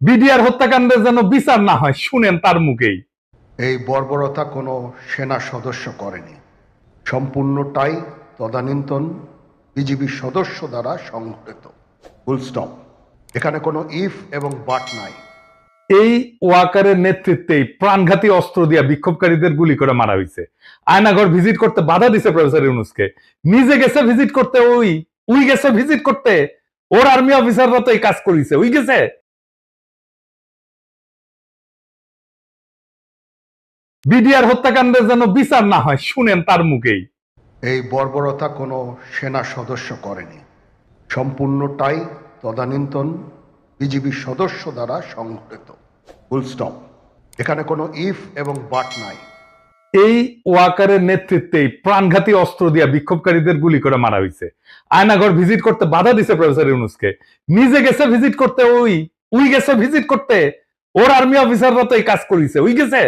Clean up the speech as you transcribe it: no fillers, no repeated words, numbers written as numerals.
BDR হত্যাকাণ্ডের যেন বিচার না হয় শুনেন তার মুখেই। এই বর্বরতা কোনো সেনা সদস্য করেনি, সম্পূর্ণটাই তদানীন্তন বিজিবি সদস্য দ্বারা সংঘটিত। Full stop. এখানে কোনো ইফ এবং বাট নাই। এই ওয়াকারের নেতৃত্বেই প্রাণঘাতী অস্ত্র দিয়া বিক্ষোভকারীদের গুলি করে মারা হয়েছে। আয়নাঘর ভিজিট করতে বাধা দিছে প্রফেসর ইউনূসকে। নিজে গেছে ভিজিট করতে, ওই গেছে ভিজিট করতে। ওর আর্মি অফিসাররা তো এই কাজ করেছে, ওই গেছে। বিডিআর হত্যাকাণ্ডের যেন বিচার না হয় শুনেন তার মুখেই। এই বর্বরতা কোনো সেনা সদস্য করেনি, সম্পূর্ণটাই তদানীন্তন বিজিবি সদস্য দ্বারা সংঘটিত। Full stop. এখানে কোনো ইফ এবং বাট নাই। এই ওয়াকারের নেতৃত্বেই প্রাণঘাতী অস্ত্র দিয়া বিক্ষোভকারীদের গুলি করে মারা হয়েছে। আয়নাঘর ভিজিট করতে বাধা দিছে প্রফেসর ইউনূসকে। নিজে গেছে ভিজিট করতে, ওই গেছে ভিজিট করতে। ওর আর্মি অফিসাররা তো এই কাজ করেছে, ওই গেছে।